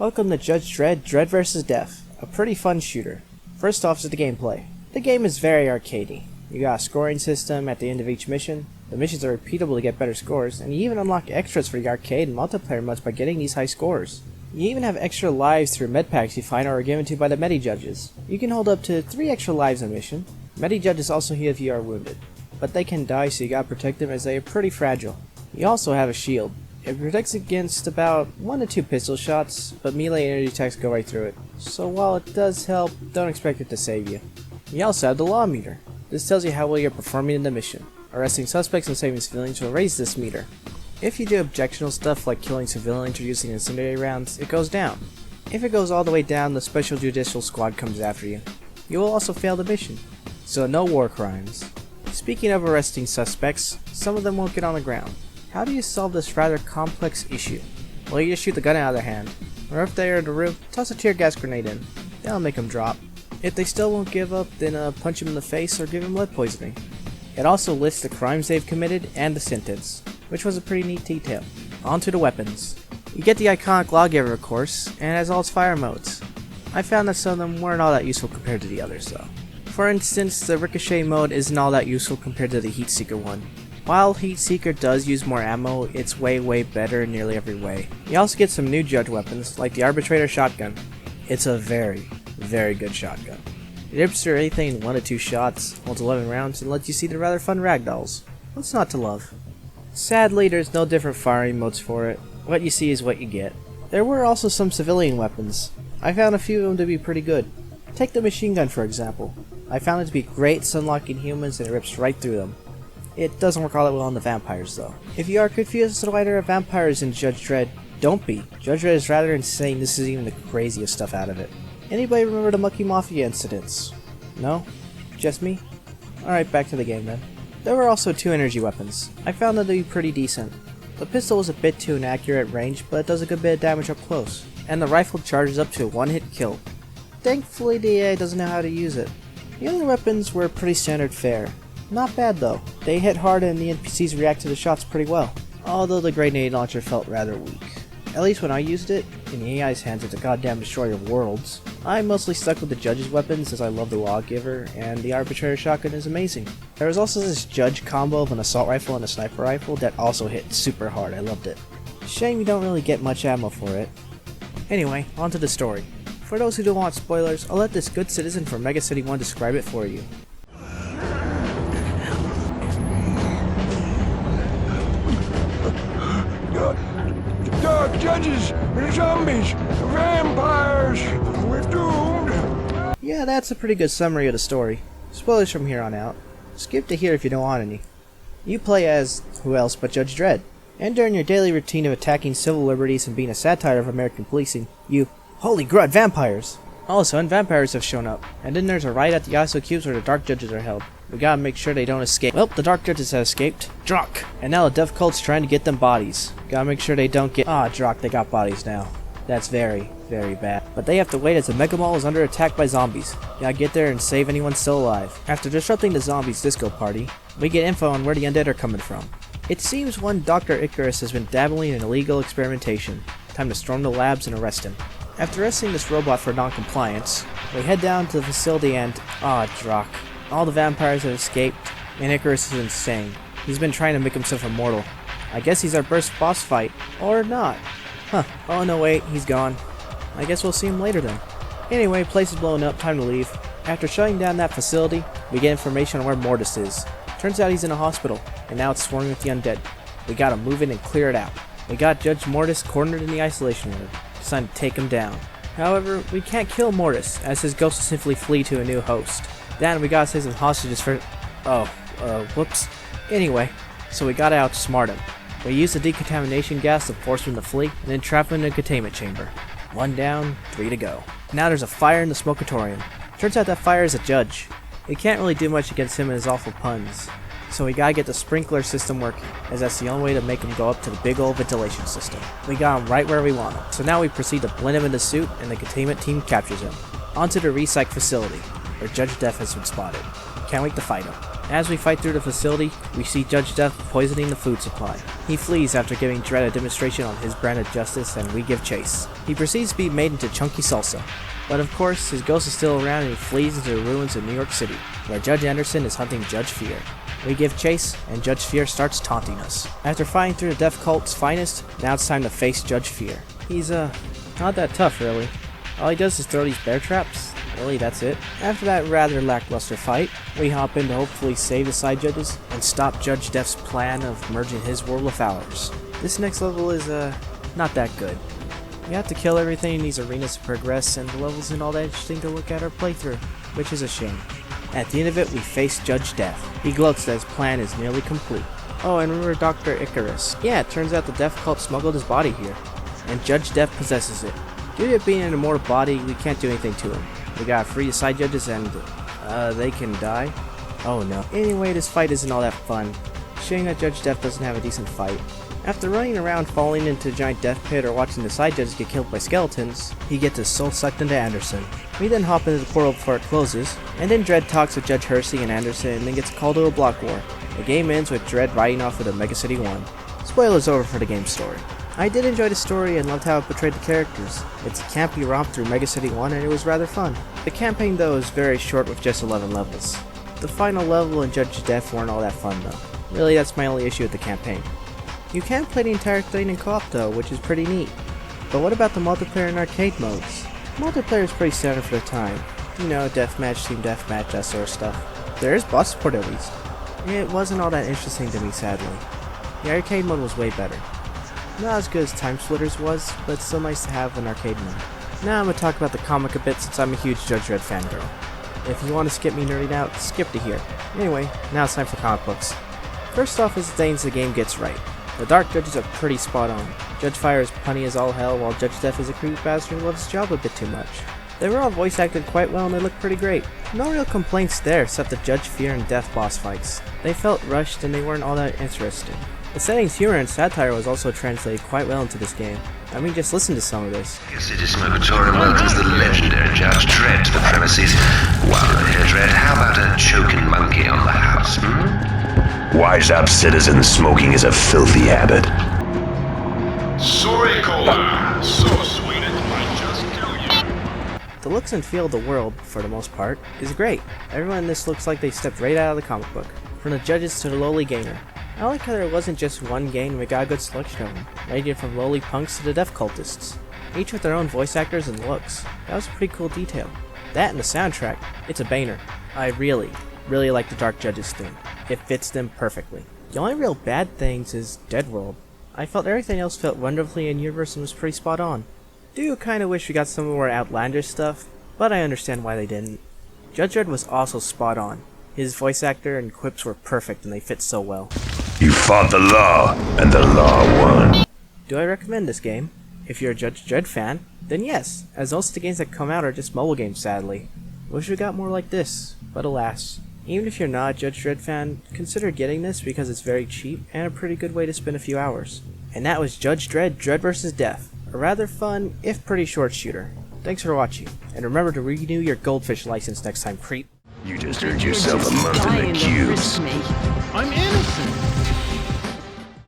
Welcome to Judge Dredd, Dredd vs. Death, a pretty fun shooter. First off is the gameplay. The game is very arcadey. You got a scoring system at the end of each mission, the missions are repeatable to get better scores, and you even unlock extras for the arcade and multiplayer modes by getting these high scores. You even have extra lives through medpacks you find or are given to you by the medi-judges. You can hold up to 3 extra lives a mission. Medi-judges also heal if you are wounded, but they can die so you gotta protect them as they are pretty fragile. You also have a shield. It protects against about 1 to 2 pistol shots, but melee energy attacks go right through it. So while it does help, don't expect it to save you. You also have the law meter. This tells you how well you're performing in the mission. Arresting suspects and saving civilians will raise this meter. If you do objectionable stuff like killing civilians or using incendiary rounds, it goes down. If it goes all the way down, the Special Judicial Squad comes after you. You will also fail the mission. So no war crimes. Speaking of arresting suspects, some of them won't get on the ground. How do you solve this rather complex issue? Well, you just shoot the gun out of their hand, or if they are in the room, toss a tear gas grenade in. That'll make them drop. If they still won't give up, then punch them in the face or give them lead poisoning. It also lists the crimes they've committed and the sentence, which was a pretty neat detail. On to the weapons. You get the iconic lawgiver, of course, and it has all its fire modes. I found that some of them weren't all that useful compared to the others though. For instance, the ricochet mode isn't all that useful compared to the heat seeker one. While Heat Seeker does use more ammo, it's way better in nearly every way. You also get some new judge weapons, like the Arbitrator shotgun. It's a very good shotgun. It rips through anything in 1 to 2 shots, holds 11 rounds, and lets you see the rather fun ragdolls. What's not to love? Sadly, there's no different firing modes for it. What you see is what you get. There were also some civilian weapons. I found a few of them to be pretty good. Take the machine gun for example. I found it to be great at sunlocking humans and it rips right through them. It doesn't work all that well on the vampires though. If you are confused as to why there are vampires in Judge Dredd, don't be. Judge Dredd is rather insane, this is even the craziest stuff out of it. Anybody remember the Monkey Mafia incidents? No? Just me? Alright, back to the game then. There were also 2 energy weapons. I found them to be pretty decent. The pistol was a bit too inaccurate at range, but it does a good bit of damage up close. And the rifle charges up to a 1-hit kill. Thankfully the AI doesn't know how to use it. The other weapons were pretty standard fare. Not bad though. They hit hard and the NPCs react to the shots pretty well. Although the grenade launcher felt rather weak. At least when I used it, in the AI's hands it's a goddamn destroyer of worlds. I mostly stuck with the judge's weapons as I love the lawgiver, and the arbitrator shotgun is amazing. There was also this judge combo of an assault rifle and a sniper rifle that also hit super hard, I loved it. Shame you don't really get much ammo for it. Anyway, on to the story. For those who don't want spoilers, I'll let this good citizen from Mega City 1 describe it for you. Judges, zombies, vampires, we're doomed. Yeah, that's a pretty good summary of the story. Spoilers from here on out. Skip to here if you don't want any. You play as who else but Judge Dredd. And during your daily routine of attacking civil liberties and being a satire of American policing, you... Holy crud, vampires! All of a sudden, vampires have shown up. And then there's a riot at the ISO cubes where the Dark Judges are held. We gotta make sure they don't escape. Well, the Dark Judges have escaped. Drock! And now the Death Cult's trying to get them bodies. Gotta make sure they don't get... Drock, they got bodies now. That's very bad. But they have to wait as the Mega Mall is under attack by zombies. Gotta get there and save anyone still alive. After disrupting the zombies' disco party, we get info on where the undead are coming from. It seems one Dr. Icarus has been dabbling in illegal experimentation. Time to storm the labs and arrest him. After arresting this robot for non-compliance, we head down to the facility and... Drock. All the vampires have escaped, and Icarus is insane. He's been trying to make himself immortal. I guess he's our first boss fight. Or not. Oh no wait, he's gone. I guess we'll see him later then. Anyway, place is blowing up, time to leave. After shutting down that facility, we get information on where Mumblzz is. Turns out he's in a hospital, and now it's swarming with the undead. We gotta move in and clear it out. We got Judge Mumblzz cornered in the isolation ward. It's time to take him down. However, we can't kill Mumblzz, as his ghost will simply flee to a new host. Then we gotta save some hostages for... whoops. Anyway, so we gotta outsmart him. We use the decontamination gas to force him to flee, and then trap him in a containment chamber. 1 down, 3 to go. Now there's a fire in the smokatorium. Turns out that fire is a judge. We can't really do much against him and his awful puns. So we gotta get the sprinkler system working, as that's the only way to make him go up to the big old ventilation system. We got him right where we want him. So now we proceed to blend him in the suit, and the containment team captures him. Onto the recyc facility, where Judge Death has been spotted. Can't wait to fight him. As we fight through the facility, we see Judge Death poisoning the food supply. He flees after giving Dredd a demonstration on his brand of justice, and we give chase. He proceeds to be made into chunky salsa. But of course, his ghost is still around and he flees into the ruins of New York City, where Judge Anderson is hunting Judge Fear. We give chase, and Judge Fear starts taunting us. After fighting through the Death Cult's finest, now it's time to face Judge Fear. He's, not that tough, really. All he does is throw these bear traps. Really, that's it. After that rather lackluster fight, we hop in to hopefully save the side judges and stop Judge Death's plan of merging his world with ours. This next level is, not that good. You have to kill everything in these arenas to progress, and the level isn't all that interesting to look at or play through, which is a shame. At the end of it, we face Judge Death. He gloats that his plan is nearly complete. Oh, and remember Dr. Icarus. Yeah, it turns out the Death Cult smuggled his body here, and Judge Death possesses it. Due to it being an immortal body, we can't do anything to him. We gotta free the side judges and, they can die? Oh no. Anyway, this fight isn't all that fun. Shame that Judge Death doesn't have a decent fight. After running around falling into a giant death pit or watching the side judges get killed by skeletons, he gets his soul sucked into Anderson. We then hop into the portal before it closes, and then Dredd talks with Judge Hersey and Anderson and then gets called to a block war. The game ends with Dredd riding off with a Mega City 1. Spoilers over for the game's story. I did enjoy the story and loved how it portrayed the characters. It's a campy romp through Mega City 1 and it was rather fun. The campaign though is very short with just 11 levels. The final level and Judge Death weren't all that fun though. Really, that's my only issue with the campaign. You can play the entire thing in co-op though, which is pretty neat. But what about the multiplayer and arcade modes? Multiplayer is pretty standard for the time. You know, deathmatch, team deathmatch, that sort of stuff. There is boss support at least. It wasn't all that interesting to me sadly. The arcade mode was way better. Not as good as Time Splitters was, but still nice to have an arcade mode. Now I'm going to talk about the comic a bit since I'm a huge Judge Dredd fangirl. If you want to skip me nerding out, skip to here. Anyway, now it's time for comic books. First off is the things the game gets right. The Dark Judges are pretty spot on. Judge Fire is punny as all hell, while Judge Death is a creepy bastard who loves his job a bit too much. They were all voice acted quite well and they looked pretty great. No real complaints there except the Judge Fear and Death boss fights. They felt rushed and they weren't all that interesting. The setting's humor and satire was also translated quite well into this game. I mean, just listen to some of this. City Smokatorium welcomes the legendary Judge Dredd to the premises. Well, here, Dredd, how about a choking monkey on the house, Wise up, citizen, smoking is a filthy habit. Sorry, Cola. So sweet it might just kill you. The looks and feel of the world, for the most part, is great. Everyone in this looks like they stepped right out of the comic book. From the judges to the lowly gamer. I like how there wasn't just one gang, we got a good selection of them, ranging from lowly punks to the death cultists. Each with their own voice actors and looks. That was a pretty cool detail. That and the soundtrack, it's a banger. I really like the Dark Judges theme. It fits them perfectly. The only real bad things is Dead World. I felt everything else felt wonderfully in universe and was pretty spot on. Do kinda wish we got some more outlandish stuff, but I understand why they didn't. Judge Dredd was also spot on. His voice actor and quips were perfect and they fit so well. You fought the law, and the law won. Do I recommend this game? If you're a Judge Dredd fan, then yes, as most of the games that come out are just mobile games sadly. Wish we got more like this, but alas. Even if you're not a Judge Dredd fan, consider getting this because it's very cheap and a pretty good way to spend a few hours. And that was Judge Dredd, Dredd vs. Death, a rather fun, if pretty short shooter. Thanks for watching, and remember to renew your Goldfish license next time, creep. You just earned yourself a month in the cubes. I'm innocent.